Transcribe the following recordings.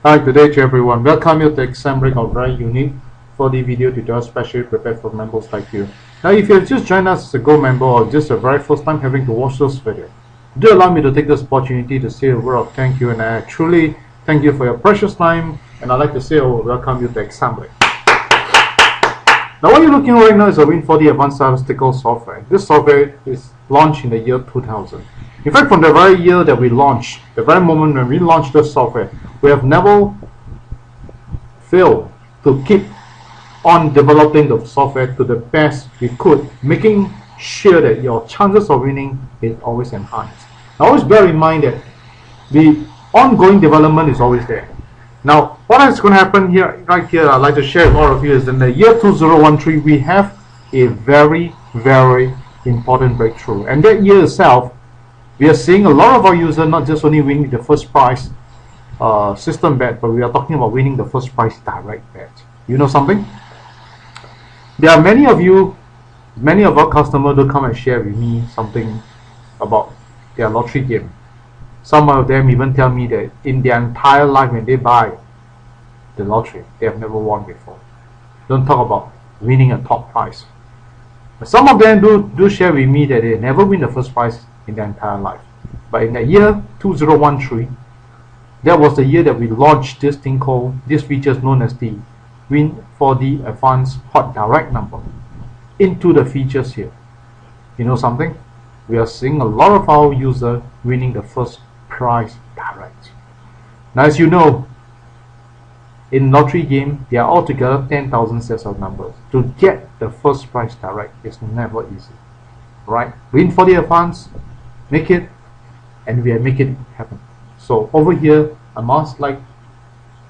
Hi, good day to everyone. Welcome you to exam break of very unique 4D video tutorial specially prepared for members like you. Now, if you have just joined us as a Go member or just the very first time having to watch this video, do allow me to take this opportunity to say a word of thank you, and I truly thank you for your precious time, and I'd like to say welcome you to exam break. Now, what you're looking at right now is a Win4D advanced statistical software. This software is launched in the year 2000. In fact, from the very year that we launched, the very moment when we launched this software, we have never failed to keep on developing the software to the best we could, making sure that your chances of winning is always enhanced. Now, always bear in mind that the ongoing development is always there. Now, what is going to happen here, right here, I'd like to share with all of you is in the year 2013, we have a very, very important breakthrough. And that year itself, we are seeing a lot of our users not just only winning the first prize system bet, but we are talking about winning the first prize direct bet. You know something? There are many of you, many of our customers do come and share with me something about their lottery game. Some of them even tell me that in their entire life when they buy the lottery, they have never won before. Don't talk about winning a top prize. But some of them do share with me that they never win the first prize in their entire life. But in the year 2013, that was the year that we launched this thing called, this features known as the Win4D Advanced Hot Direct Number into the features here. You know something? We are seeing a lot of our users winning the first prize direct. Now, as you know, in lottery game, there are altogether 10,000 sets of numbers. To get the first prize direct is never easy, right? Win4D Advanced, make it, and we are making it happen. So over here, I must like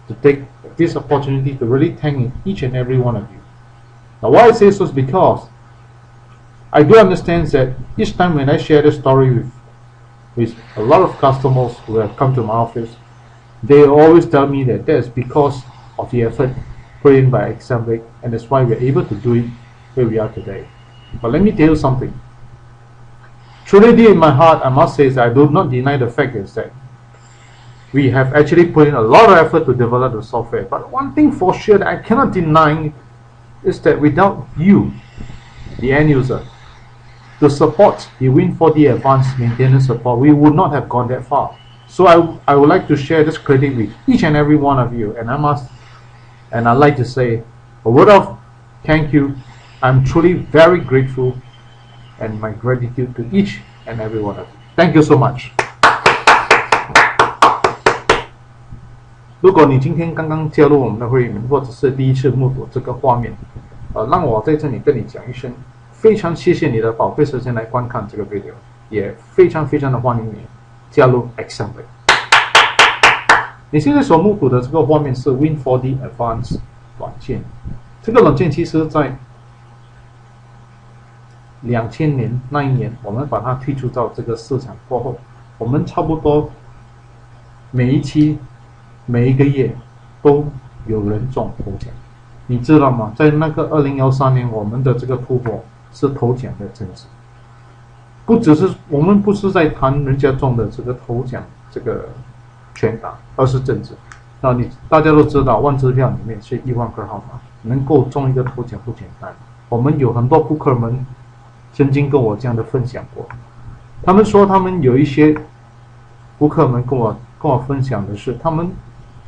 to take this opportunity to really thank each and every one of you. Now, why I say so is because I do understand that each time when I share this story with a lot of customers who have come to my office, they always tell me that that's because of the effort put in by exam break, and that's why we're able to do it where we are today. But let me tell you something. Truly deep in my heart, I must say that I do not deny the fact is that we have actually put in a lot of effort to develop the software. But one thing for sure that I cannot deny is that without you, the end user, to support the Win4D Advanced maintenance support, we would not have gone that far. So I would like to share this credit with each and every one of you, and I'd like to say a word of thank you. I'm truly very grateful, and my gratitude to each and every one of you. Thank you so much. 如果你今天刚刚加入我们的会员，或者是第一次目睹这个画面，让我在这里跟你讲一声，非常谢谢你的宝贵时间来观看这个 video， 也非常非常的欢迎你加入 exam break。你现在所目睹的这个画面是 Win4D Advanced 软件，这个软件其实在2000年那一年，我们把它推出到这个市场过后，我们差不多每一期每一个月都有人中头奖，你知道吗？在那个2013年，我们的这个突破是头奖的增值，不只是我们不是在谈人家中的这个头奖这个全打，而是增值。那大家都知道，万支票里面是1万个号码，能够中一个头奖不简单。我们有很多顾客们曾经跟我这样的分享过，他们说他们有一些顾客们跟我分享的是，他们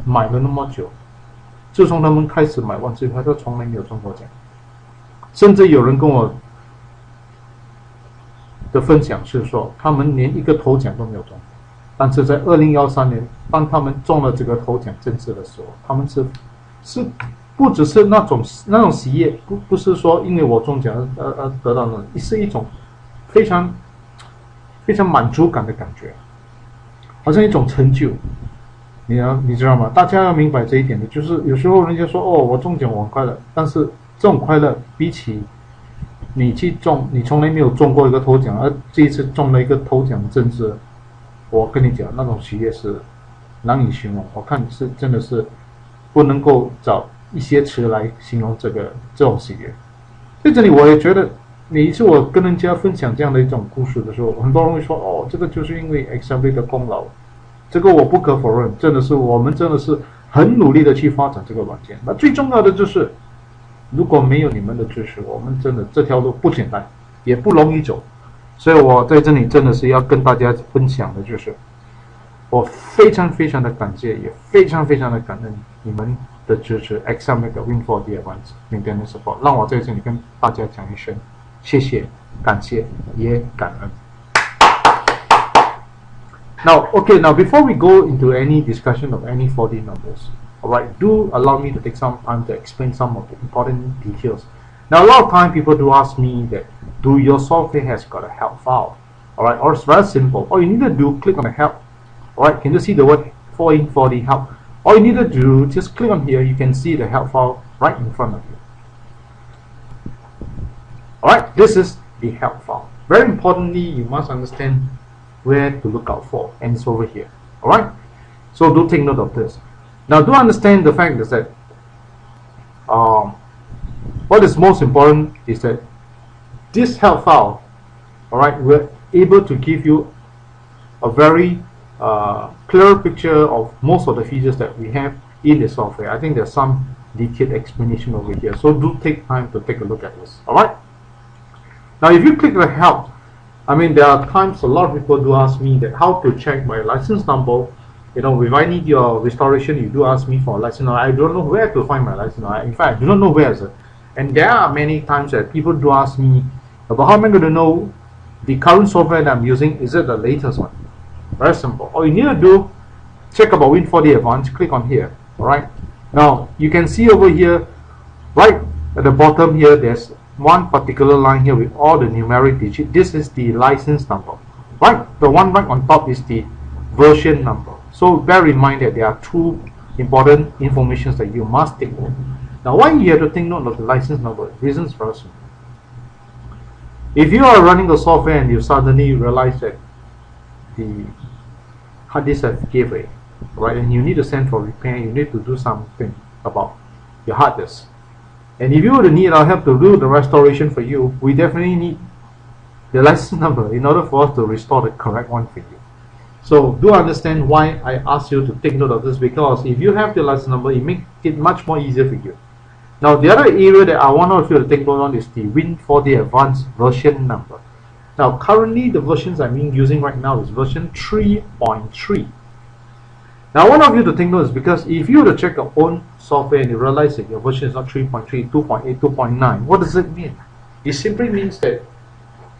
买了那么久，自从他们开始买万支票，都从来没有中过奖。甚至有人跟我的分享是说，他们连一个头奖都没有中，但是在2013年，当他们中了这个头奖增值的时候，他们是不只是那种喜悦，不是说因为我中奖而得到的，是一种非常非常满足感的感觉，好像一种成就。你知道吗？大家要明白这一点的，就是有时候人家说哦，我中奖我很快乐，但是这种快乐比起你从来没有中过一个头奖，而这一次中了一个头奖增值，我跟你讲，那种喜悦是难以形容。我看是真的是不能够找一些词来形容这种喜悦。在这里，我也觉得每一次我跟人家分享这样的一种故事的时候，很多人会说哦，这个就是因为 exam break 的功劳。这个我不可否认，真的是我们真的是很努力的去发展这个软件。那最重要的就是，如果没有你们的支持，我们真的这条路不简单，也不容易走。所以我在这里真的是要跟大家分享的就是，我非常非常的感谢，也非常非常的感恩你们的支持 ，exam 那个 Win4D Advanced Maintenance Support， 让我在这里跟大家讲一声谢谢、感谢也感恩。Now, okay, now before we go into any discussion of any 4D numbers, alright, do allow me to take some time to explain some of the important details. Now, a lot of time people do ask me that, do your software has got a help file? Alright, or it's very simple. All you need to do, click on the help. Alright, can you see the word Win4D help? All you need to do, just click on here, you can see the help file right in front of you. Alright, this is the help file. Very importantly, you must understand where to look out for, and it's over here. Alright, so do take note of this. Now do understand the fact is that what is most important is that this help file, alright, we're able to give you a very clear picture of most of the features that we have in the software. I think there's some detailed explanation over here, so do take time to take a look at this. Alright, now if you click the help, I mean, there are times a lot of people do ask me that how to check my license number. You know, if I need your restoration, you do ask me for a license number. I don't know where to find my license number. In fact, I do not know where is it. And there are many times that people do ask me about how am I going to know the current software that I'm using, is it the latest one? Very simple. All you need to do, check about Win4D Advanced, click on here. Alright. Now, you can see over here, right at the bottom here, there's one particular line here with all the numeric digits. This is the license number. Right, the one right on top is the version number. So bear in mind that there are two important information that you must take note. Now, why you have to take note of the license number? Reasons very simple. If you are running the software and you suddenly realize that the hard disk has gave way, right, and you need to send for repair, you need to do something about your hard disk. And if you would need our help to do the restoration for you, we definitely need the license number in order for us to restore the correct one for you. So do understand why I asked you to take note of this, because if you have the license number, it makes it much more easier for you. Now the other area that I want you to take note on is the Win4D Advanced version number. Now currently the versions I'm using right now is version 3.3. Now I want you to take note is because if you were to check your own software and you realize that your version is not 3.3, 2.8, 2.9, what does it mean? It simply means that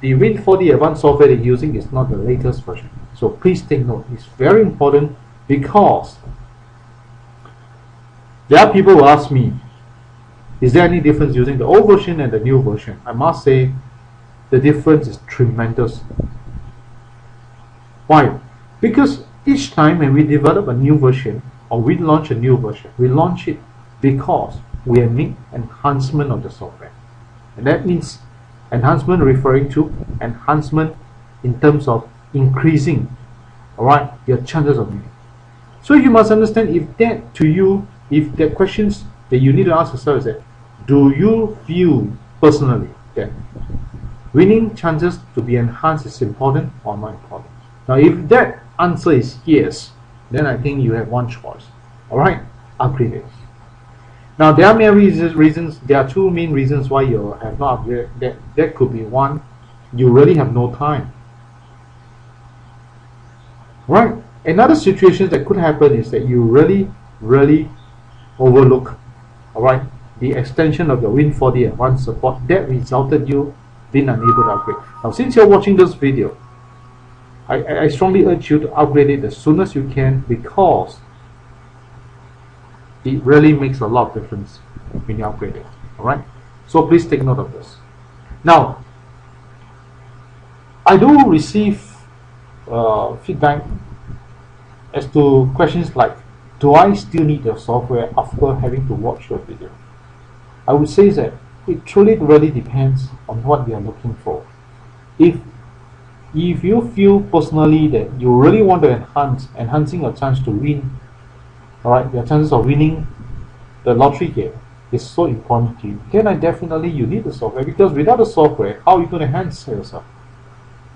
the Win4D Advanced software that you're using is not the latest version. So please take note. It's very important because there are people who ask me, is there any difference using the old version and the new version? I must say the difference is tremendous. Why? Because each time when we develop a new version or we launch a new version, we launch it because we make enhancement of the software. And that means enhancement referring to enhancement in terms of increasing, alright, your chances of winning. So you must understand if that to you, if the questions that you need to ask yourself is that, do you feel personally that winning chances to be enhanced is important or not important? Now if that answer is yes, then I think you have one choice. Alright, upgrade it. Now there are many reasons. There are two main reasons why you have not upgraded. That could be one, you really have no time. Right. Another situation that could happen is that you really overlook, alright, the extension of your Win4D Advanced support that resulted you being unable to upgrade. Now since you're watching this video, I strongly urge you to upgrade it as soon as you can, because it really makes a lot of difference when you upgrade it. Alright, so please take note of this. Now I do receive feedback as to questions like, do I still need your software after having to watch your video? I would say that it truly really depends on what you are looking for. If you feel personally that you really want to enhancing your chance to win, alright, your chances of winning the lottery game is so important to you, then you need the software, because without the software, how are you going to enhance yourself?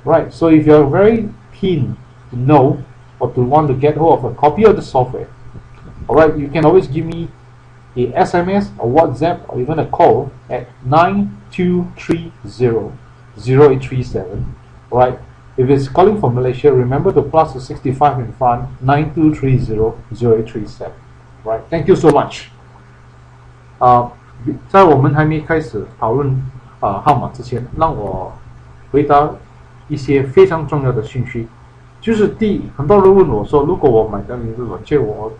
Right, so if you're very keen to know or to want to get hold of a copy of the software, Alright, you can always give me a SMS, a WhatsApp, or even a call at 9230-0837. Alright, if it's calling from Malaysia, remember to plus the 65 in front, 9230-0837. Right, thank you so much. 在我们还没开始讨论号码之前，让我回答一些非常重要的信息。就是第一，很多人问我说，如果我买到你的软件，我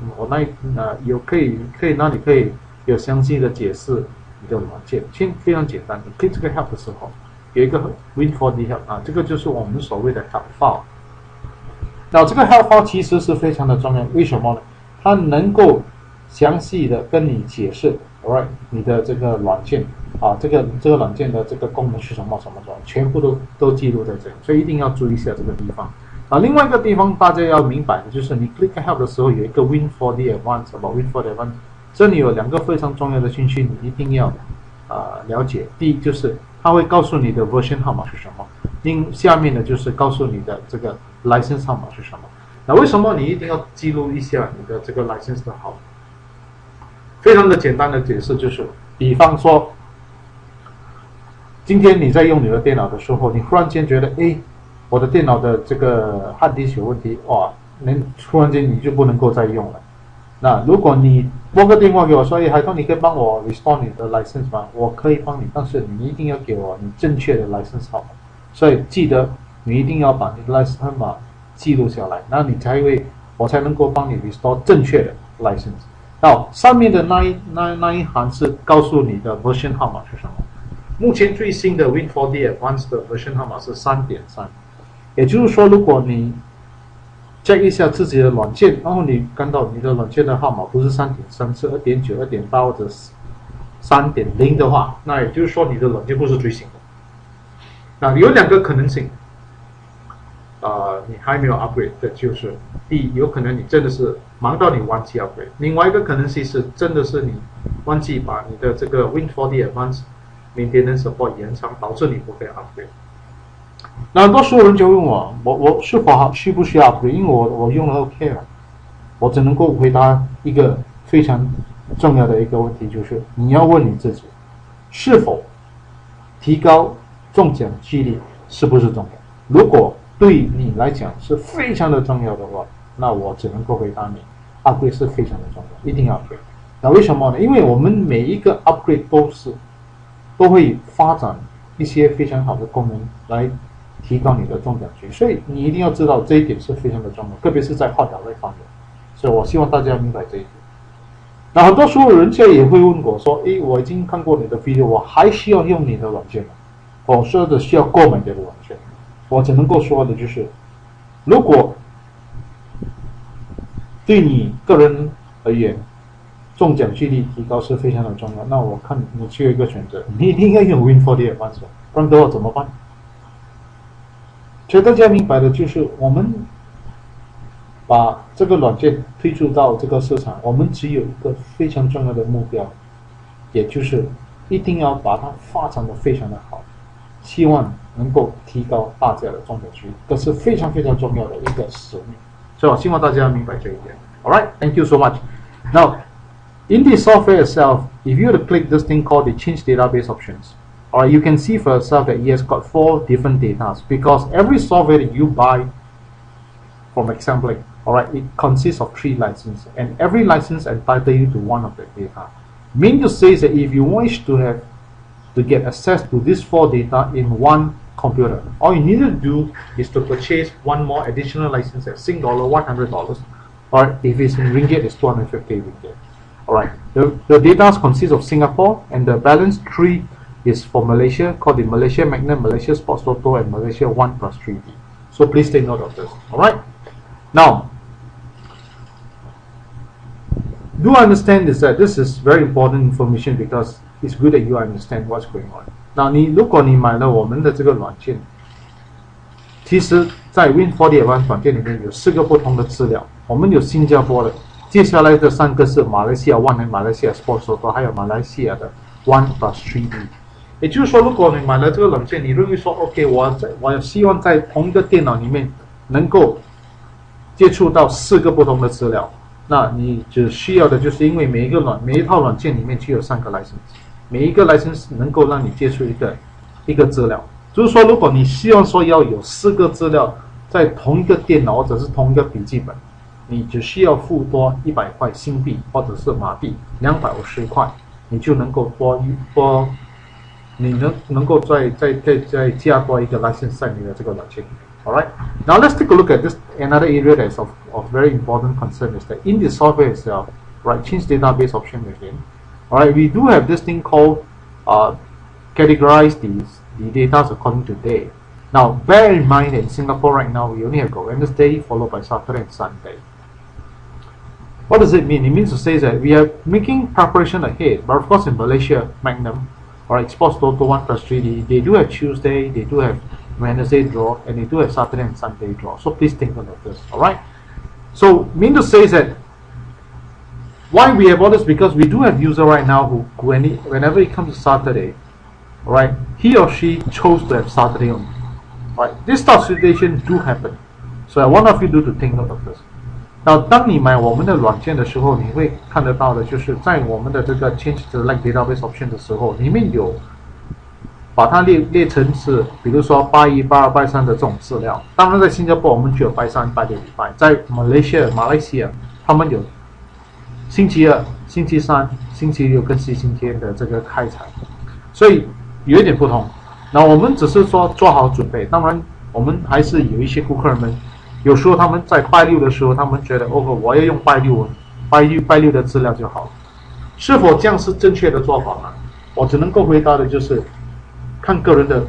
可以那你可以有详细的解释你的软件。非常简单，你 click 这个 help 的时候，有一个 Win4D help 这个就是我们所谓的 help file。那这个 help file 其实是非常的重要，为什么呢？它能够详细的跟你解释 ，alright， 你的这个软件这个软件的这个功能是什么，全部都记录在这里，所以一定要注意一下这个地方。另外一个地方大家要明白的就是，你 click help 的时候有一个 Win4D Advanced，Win4D Advanced， 这里有两个非常重要的信息，你一定要了解。第一就是它会告诉你的 version 号码是什么，下面的就是告诉你的这个 license 号码是什么。那为什么你一定要记录一下你的这个 license 的号码？非常的简单的解释就是，比方说，今天你在用你的电脑的时候，你忽然间觉得，我的电脑的这个 hard disk 有问题，突然间你就不能够再用了。那如果你拨个电话给我说，海涛，你可以帮我 restore 你的 license 吗？我可以帮你，但是你一定要给我你正确的 license 号码。所以记得你一定要把你的 license 号码记录下来，那我才能够帮你 restore 正确的 license。到上面的那一行是告诉你的 version 号码是什么。目前最新的 Win4D Advanced 的 version 号码是 3.3。也就是说，如果你 check 一下自己的软件，然后你看到你的软件的号码不是 3.3， 是 2.9、2.8 或者 3.0 的话，那也就是说你的软件不是最新的。那有两个可能性，你还没有 upgrade 的，就是第一，有可能你真的是忙到你忘记 upgrade； 另外一个可能性是真的是你忘记把你的这个 Win4D Advanced Maintenance Support 延长，导致你不可以 upgrade。那很多时候人就问我是否需不需要 upgrade？ 因为我用了 OK 了，我只能够回答一个非常重要的一个问题，就是你要问你自己，是否提高中奖几率是不是重要？如果对你来讲是非常的重要的话，那我只能够回答你 upgrade 是非常的重要，一定要 upgrade。那为什么呢？因为我们每一个 upgrade 都会发展一些非常好的功能来提高你的中奖率，所以你一定要知道这一点是非常的重要，特别是在画表类方面。所以我希望大家明白这一点。那很多时候人家也会问我说，我已经看过你的 video， 我还需要用你的软件吗？我说的需要购买你的软件。我只能够说的就是，如果对你个人而言，中奖几率提高是非常的重要，那我看你只有一个选择，你一定要用 Win4D Advanced， 不然的话怎么办？所以大家明白的就是，我们把这个软件推出到这个市场，我们只有一个非常重要的目标，也就是一定要把它发展的非常的好，希望能够提高大家的中奖率，这是非常非常重要的一个使命。所以我希望大家明白这一点。Alright, thank you so much. Now, in the software itself, if you were to click this thing called the change database options, alright, you can see for yourself that it has got 4 different data because every software that you buy from Example, alright, it consists of 3 licenses, and every license entitles you to one of the data. Meaning to say that if you wish to get access to these 4 data in one computer, all you need to do is to purchase one more additional license at $100, or if it's in ringgit, it's 250 ringgit. Alright, the data consists of Singapore, and the balance 3 is for Malaysia, called the Malaysian Magnum, Malaysia Sports Toto, and Malaysia 1+3D. So please take note of this. Alright, now do understand is that this is very important information because it's good that you understand what's going on. 那如果你买了我们的这个软件，其实在 Win4D Advanced 软件里面有4个不同的资料，我们有新加坡的，接下来的3个是马来西亚 One 和马来西亚 Sports Toto， 还有马来西亚的 1+3D。也就是说，如果你买了这个软件，你认为说 OK， 我希望在同一个电脑里面能够接触到4个不同的资料，那你只需要的就是因为每一套软件里面就有3个 license， 每一个 license 能够让你接触一个资料。就是说，如果你希望说要有4个资料在同一个电脑或者是同一个笔记本，你只需要付多100块新币或者是马币250块，你就能够能够再加多一个 license 在你的这个软件里面。Alright, now let's take a look at this another area that's of very important concern is that in the software itself, right, change database option again. Alright, we do have this thing called categorize the data according to day. Now, bear in mind that in Singapore right now, we only have got Wednesday followed by Saturday and Sunday. What does it mean? It means to say that we are making preparation ahead, but of course in Malaysia, Magnum, or Sports Toto 1+3D, they do have Tuesday, they do have Wednesday draw, and they do have Saturday and Sunday draw. So please take note of this. Alright? So mean to say that why we have all this, because we do have user right now who whenever it comes to Saturday, right, he or she chose to have Saturday only. Right? This type of situation do happen. So I want of you to take note of this. Now, 当你买我们的软件的时候，你会看得到的就是在我们的这个 Change Select Database Option 的时候，里面有把它列成是，比如说拜1、拜2、拜3的这种资料。当然，在新加坡我们就有拜3、拜6、礼拜。在马来西亚，他们有星期2、星期3、星期6跟星期天的这个开采，所以有一点不同。那我们只是说做好准备。当然，我们还是有一些顾客们。有时候他们在拜6的时候，他们觉得我要用拜6的资料就好了。是否这样是正确的做法呢？我只能够回答的就是看个人的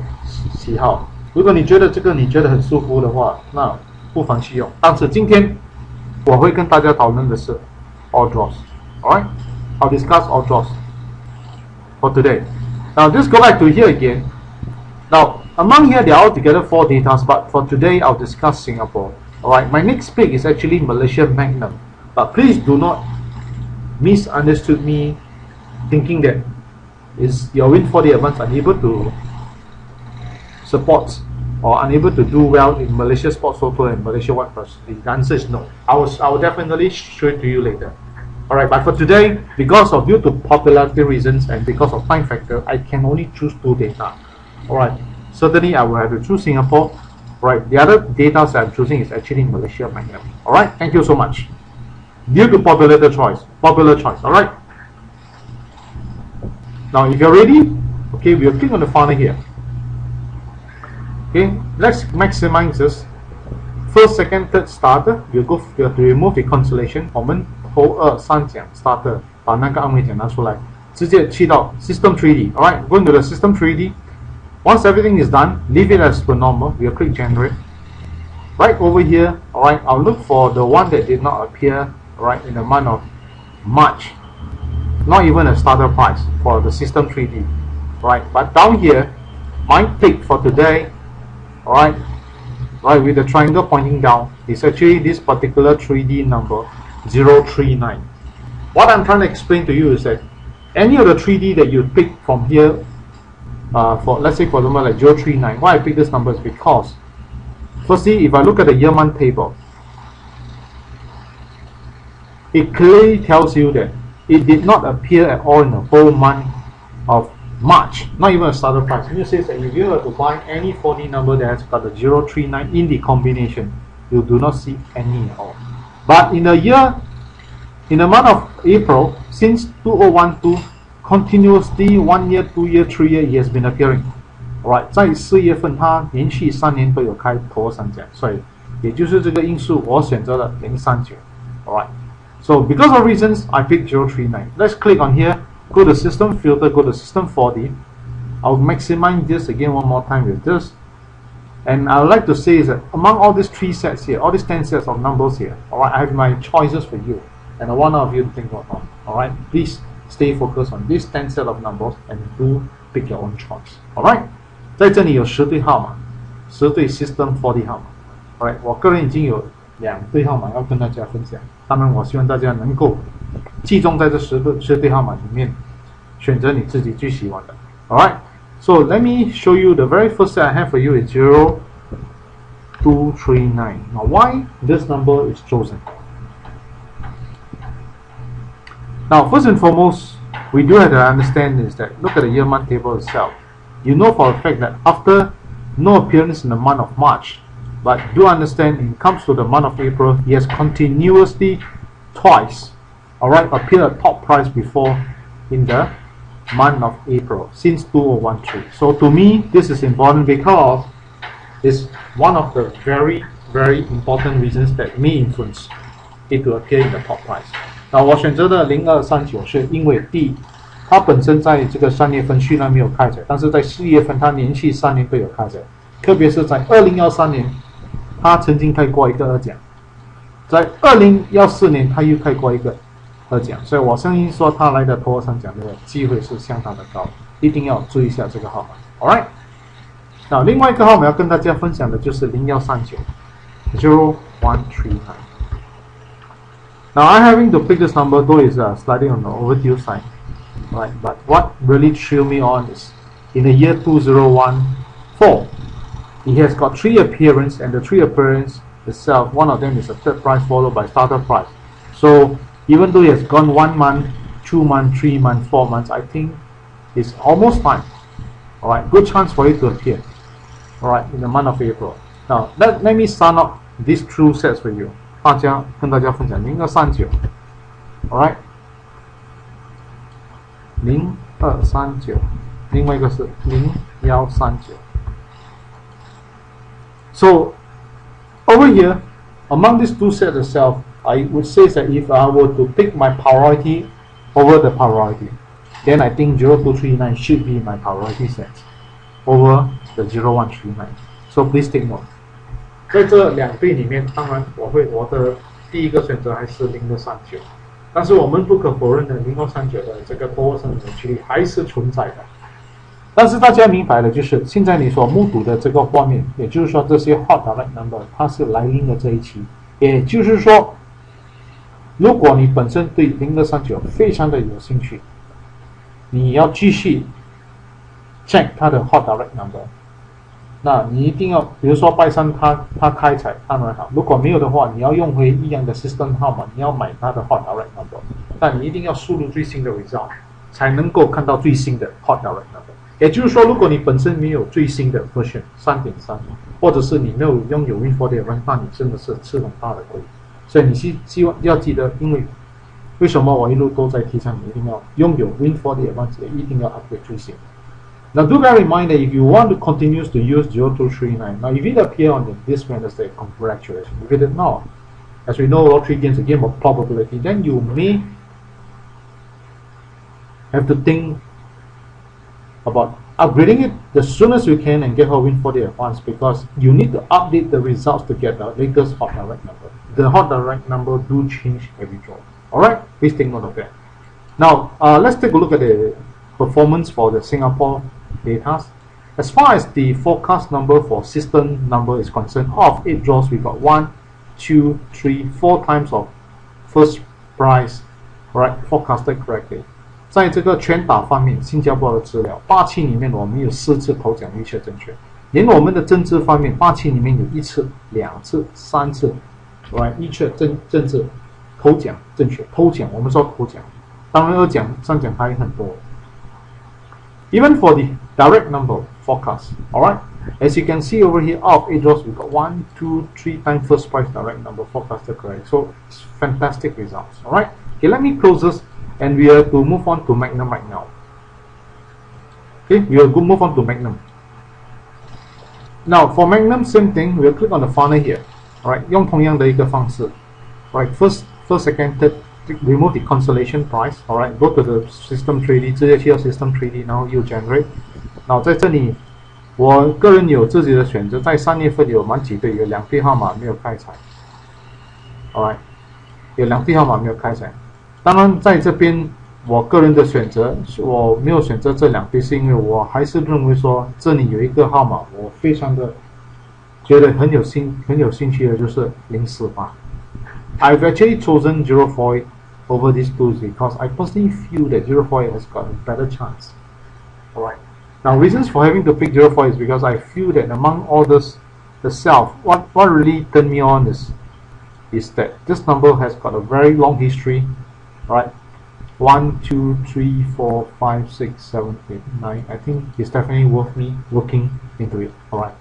喜好。如果你觉得这个你觉得很舒服的话，那不妨去用。但是今天我会跟大家讨论的是 all draws。Alright, I'll discuss all draws for today. Now just go back to here again. Now among here they are altogether 4 datas, but for today I'll discuss Singapore. Alright, my next pick is actually Malaysian Magnum, but please do not misunderstood me thinking that is your Win4D Advanced unable to support or unable to do well in Malaysia Sports Toto and Malaysia 1+3. The answer is no. I will definitely show it to you later. Alright, but for today, because of due to popularity reasons and because of time factor, I can only choose 2 data. Alright, certainly I will have to choose Singapore. Right, the other data that I'm choosing is actually Malaysia Magnum. Alright, thank you so much. Due to popular choice. Alright. Now, if you're ready, okay, we'll click on the funnel here. Okay, let's maximize this. First, second, third starter. We have to remove the constellation. 我们头2、3讲 starter， 把那个暗位讲拿出来，直接去到 System 3D. Alright, going to the System 3D. Once everything is done, leave it as per normal. We'll click generate. Right over here, alright, I'll look for the one that did not appear right in the month of March. Not even a starter price for the System 3D. Right, but down here, my pick for today, alright, right, with the triangle pointing down, is actually this particular 3D number 039. What I'm trying to explain to you is that any of the 3D that you pick from here, for let's say for example like 039, why I pick this number is because firstly, if I look at the year month table, it clearly tells you that it did not appear at all in the whole month of March, not even a starter price. It says that if you were to buy any 4D number that has got the 039 in the combination, you do not see any at all. But in the month of April, since 2012, continuously 1 year, 2 year, 3 year, it has been appearing. Alright, 在4月份它连续3年都有开头3奖，所以也就是这个因素我选择了039。Alright, so because of reasons, I picked 039. Let's click on here, go to System Filter, go to System 4D. I'll maximize this again one more time with this. And I would like to say is that among all these 3 sets here, all these 10 sets of numbers here, alright, I have my choices for you. And I want all of you to think about it. Alright, please stay focused on this 10 set of numbers and do pick your own choice. Alright, 在这里有10对号码，10对 System 4D 号码。Alright， 我个人已经有2对号码要跟大家分享。当然，我希望大家能够集中在这10对号码里面，选择你自己最喜欢的。Alright, so let me show you the very first set I have for you is 0239. Now, why this number is chosen? Now, first and foremost, we do have to understand is that look at the year-month table itself. You know for a fact that after no appearance in the month of March, but do understand when it comes to the month of April, he has continuously twice, alright, appeared at top price before in the month of April since 2013. So to me, this is important because it's one of the very important reasons that may influence it to appear in the top price. 那我选择的0239是因为第一，它本身在这个3月份虽然没有开采，但是在4月份它连续3年都有开采，特别是在2013年，它曾经开过一个2奖，在2014年它又开过一个2奖，所以我相信说它来的头3奖的机会是相当的高，一定要注意一下这个号码。Alright， 那另外一个号码要跟大家分享的就是0139 0139。Now I'm having to pick this number, though it's slightly on the overdue side, right? But what really threw me on is in the year 2014, it has got 3 appearances, and the 3 appearances itself, one of them is a third prize followed by starter prize. So even though it has gone 1 month, 2 months, 3 months, 4 months, I think it's almost time. All right, good chance for it to appear. All right, in the month of April. Now let me sum up these 2 sets for you. 跟大家分享0239 alright 0239 另外一个是0139 So over here among these 2 sets itself, I would say that if I were to pick my priority over the priority, then I think 0239 should be my priority set over the 0139. So please take note. 在这2对里面，当然我的第一个选择还是0239，但是我们不可否认的0239的这个多胜的几率还是存在的。但是大家明白了，就是现在你所目睹的这个画面，也就是说这些 hot direct number 它是来临的这一期，也就是说，如果你本身对0239非常的有兴趣，你要继续 check 它的 hot direct number。那你一定要，比如说拜三它开采当然好，如果没有的话，你要用回一样的 system 号码，你要买它的 hot direct number， 但你一定要输入最新的 result， 才能够看到最新的 hot direct number。也就是说，如果你本身没有最新的 version 3.3， 或者是你没有拥有 Win4D， 那你真的是吃很大的亏。所以你希望要记得，因为为什么我一路都在提倡你一定要拥有 Win4D， 一定要 upgrade 最新。Now do bear in mind that if you want to continue to use 0239, now if it appear on this Wednesday, congratulations. If it did not, as we know lottery games a game of probability, then you may have to think about upgrading it as soon as you can and get her Win4D advance, because you need to update the results to get the latest hot direct number. The hot direct number do change every draw. Alright, please take note of that. Now let's take a look at the performance for the Singapore data. As far as the forecast number for system number is concerned, out of 8 draws we got 1, 2, 3, 4 times of first prize, right, forecasted correctly. 在这个全打方面，新加坡的资料8期里面我们有4次头奖预测正确，连我们的政治方面8期里面有1次、2次、3次 right 预测政治头奖正确，头奖我们说头奖，当然2奖3奖还很多。Even for the direct number forecast, alright, as you can see over here, out of 8 draws, we got 1, 2, 3 times first prize direct number forecasted correct. So it's fantastic results, alright. Okay, let me close this, and we are to move on to Magnum right now. Okay, we will move on to Magnum. Now for Magnum, same thing. We'll click on the funnel here, alright. 用同样的一个方式, right. First, second, third. Remove the consolation price, alright, go to the system 3D, 直接去到 system 3D, 然后又 generate. 然后在这里我个人有自己的选择，在3月份有蛮几对，有2对号码没有开采， alright， 有2对号码没有开采。当然在这边我个人的选择，我没有选择这2对，是因为我还是认为说这里有一个号码我非常的觉得很有兴趣的，就是048。I've actually chosen 048 over these two because I personally feel that 048 has got a better chance. Alright. Now reasons for having to pick 048 is because I feel that among all this, the self, what really turned me on is that this number has got a very long history. Right. 1, 2, 3, 4, 5, 6, 7, 8, 9. I think it's definitely worth me looking into it. Alright.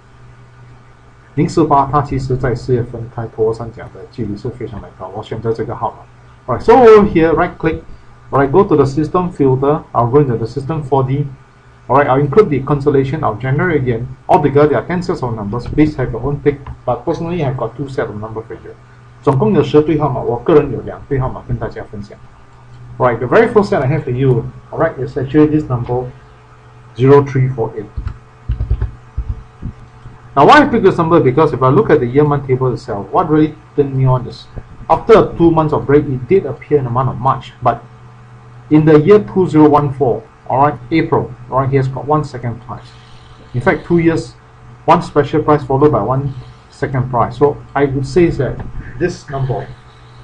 048它其实在4月份开头上讲的距离是非常的高，我选择这个号码。Alright, so over here, right click. Alright, go to the system filter. I'll go into the system 4D. Alright, I'll include the constellation. I'll generate again. Altogether, there are 10 sets of numbers. Please have your own pick. But personally, I've got 2 sets of numbers for you. 总共有10对号码，我个人有2对号码跟大家分享。Right, the very first set I have for you, alright, is actually this number 0348. Now, why I picked this number? Because if I look at the year-month table itself, what really turned me on is after 2 months of break, it did appear in the month of March. But in the year 2014, alright, April, alright, he has got 1 second prize. In fact, 2 years, 1 special prize followed by 1 second prize. So I would say that this number,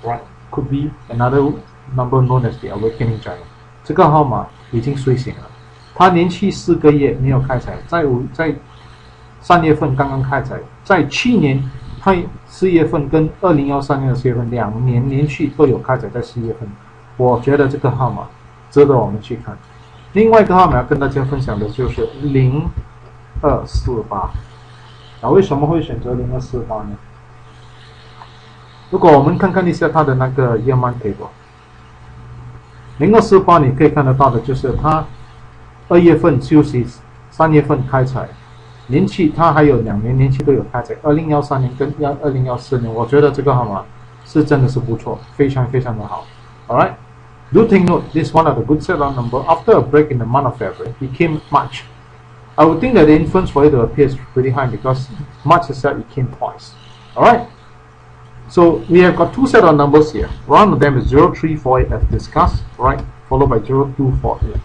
right, could be another number known as the awakening giant. 这个号码已经睡醒了，他连续4个月没有开彩，在3月份刚刚开彩，在去年他4月份跟2013年的4月份2年连续都有开彩，在4月份，我觉得这个号码值得我们去看。另外一个号码要跟大家分享的就是0248。那为什么会选择0248呢？如果我们看看一下它的那个 year-month table。0248你可以看得到的就是它2月份休息，3月份开彩，连续它还有2年连续都有开彩，2013年跟2014年，我觉得这个号码是真的是不错，非常非常的好。Alright, do take note, this one of the good set of number. After a break in the month of February, it came March. I would think that the influence for it to appear is pretty high because March itself it came twice. Alright. So we have got 2 set of numbers here. One of them is 0348 as discussed, right? Followed by 0248.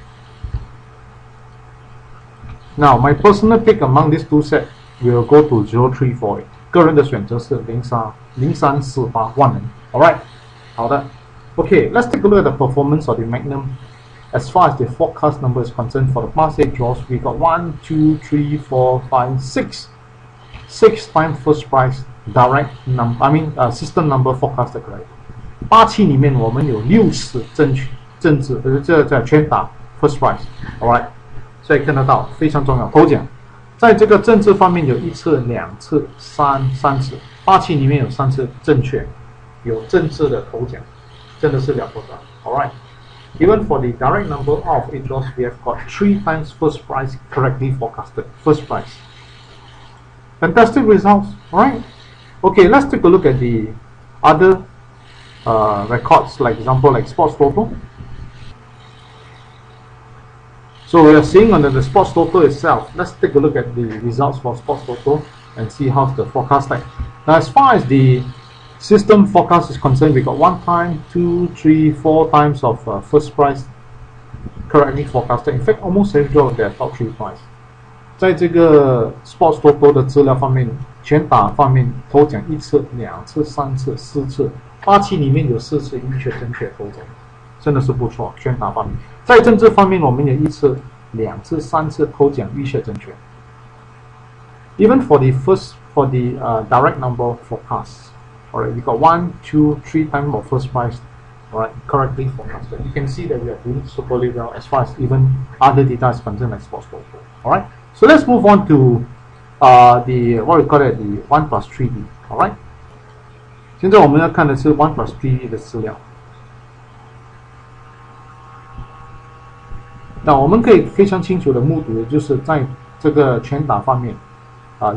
Now my personal pick among these 2 sets will go to 0348. 个人的选择是0348万能。Alright. 好的。Okay, let's take a look at the performance of the Magnum. As far as the forecast number is concerned, for the past 8 draws, we got 1, 2, 3, 4, 5, 6. 6 times first prize. Direct number, system number forecasted correct. 87里面我们有6次正字，这全打 first prize, alright. 所以看得到非常重要，头奖。在这个正字方面有1次、2次、3次，87里面有3次正确，有正字的头奖，真的是了不得。Alright. Even for the direct number of 8 draws, we have got 3 times first prize correctly forecasted. First prize. Fantastic results, alright. Okay, let's take a look at the other records, like example like Sports Toto. So we are seeing under the Sports Toto itself. Let's take a look at the results for Sports Toto and see how's the forecast like. Now, as far as the system forecast is concerned, we got 1 time, 2, 3, 4 times of first prize correctly forecasted. In fact, almost every draw of their top 3 prize. 在这个 Sports Toto 的资料方面，全打方面头奖1次、2次、3次、4次，87里面有4次预确正确头奖，真的是不错。全打方面，在政治方面，我们有1次、2次、3次头奖预确正确。Even for the direct number forecast, alright, we got 1, 2, 3 times of first prize, alright, correctly forecasted. You can see that we are doing superly well as far as even other data is concerned like Sports Toto. Alright. So let's move on to the what we call it the 1 plus 3D. Alright. 现在我们要看的是 1 plus 3D 的资料。那我们可以非常清楚的目睹的就是在这个全打方面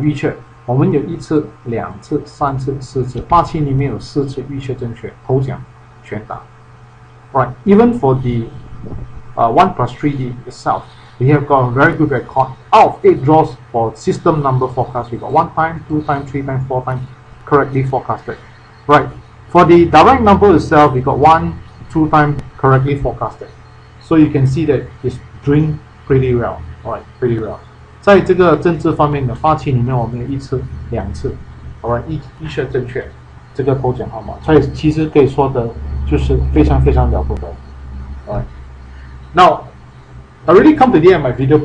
预测，我们有1次、2次、3次、4次，87里面有4次预测正确，头奖全打。Right. Even for the 1 plus 3D itself, we have got a very good record. Out of 8 draws for system number forecast, we got 1 time, 2 times, 3 times, 4 times correctly forecasted. Right. For the direct number itself, we got 1, 2 times correctly forecasted. So you can see that it's doing pretty well. Alright, pretty well. 在这个政治方面的87里面，我们有1次、2次 ，alright， 预测正确，这个头奖号码，所以其实可以说的就是非常非常了不得。Alright. Now, I really come to the end of my video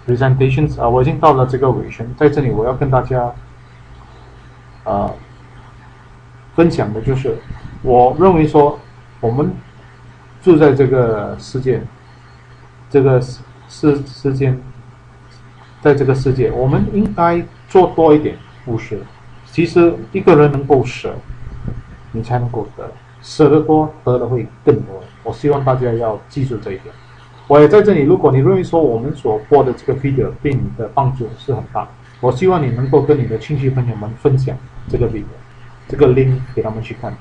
presentations. 我已经到了这个尾声，在这里我要跟大家分享的就是，我认为说我们住在这个世界，这个世界，在这个世界，我们应该做多一点布施。其实一个人能够舍，你才能够得，舍得多，得的会更多。我希望大家要记住这一点。我也在这里，如果你认为说我们所播的这个 video 对你的帮助是很大，我希望你能够跟你的亲戚朋友们分享这个 video， 这个 link 给他们去看。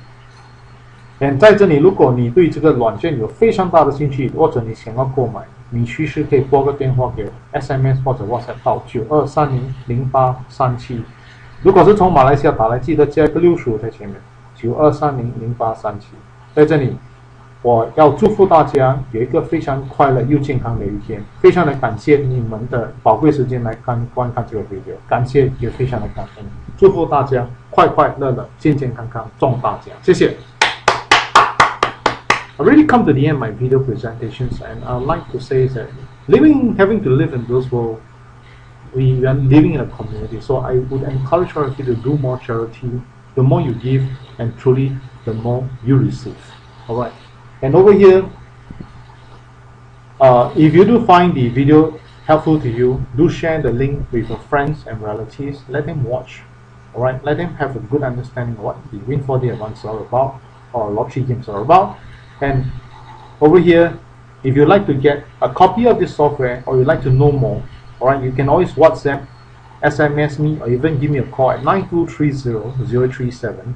在这里，如果你对这个软件有非常大的兴趣，或者你想要购买，你其实可以拨个电话给 SMS 或者 WhatsApp 到92300837。如果是从马来西亚打来，记得加一个65在前面，92300837。在这里，我要祝福大家有一个非常快乐又健康的一天。非常的感谢你们的宝贵时间来观看这个 video， 感谢也非常的感恩。祝福大家快快乐乐、健健康康、中大奖！谢谢。I really come to the end of my video presentations, and I'd like to say that having to live in this world, we are living in a community. So I would encourage all of you to do more charity. The more you give, and truly, the more you receive. All right. And over here, if you do find the video helpful to you, do share the link with your friends and relatives. Let them watch. All right. Let them have a good understanding of what the Win4D events are about, or lottery games are about. And over here, if you'd like to get a copy of this software, or you'd like to know more, alright, you can always WhatsApp, SMS me, or even give me a call at 9230-037.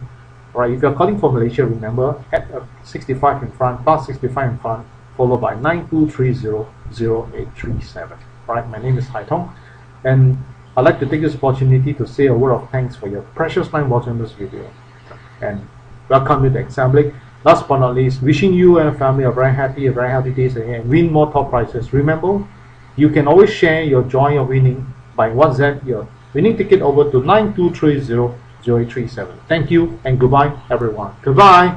Alright, if you're calling from Malaysia, remember, add a 65 in front, plus 65 in front, followed by 9230-0837. Alright, my name is Hai Tong, and I'd like to take this opportunity to say a word of thanks for your precious time watching this video. And welcome to the assembly. Last but not least, wishing you and your family a very happy days ahead and win more top prizes. Remember, you can always share your joy of winning by WhatsApp your winning ticket over to 9230-0837. Thank you and goodbye, everyone. Goodbye.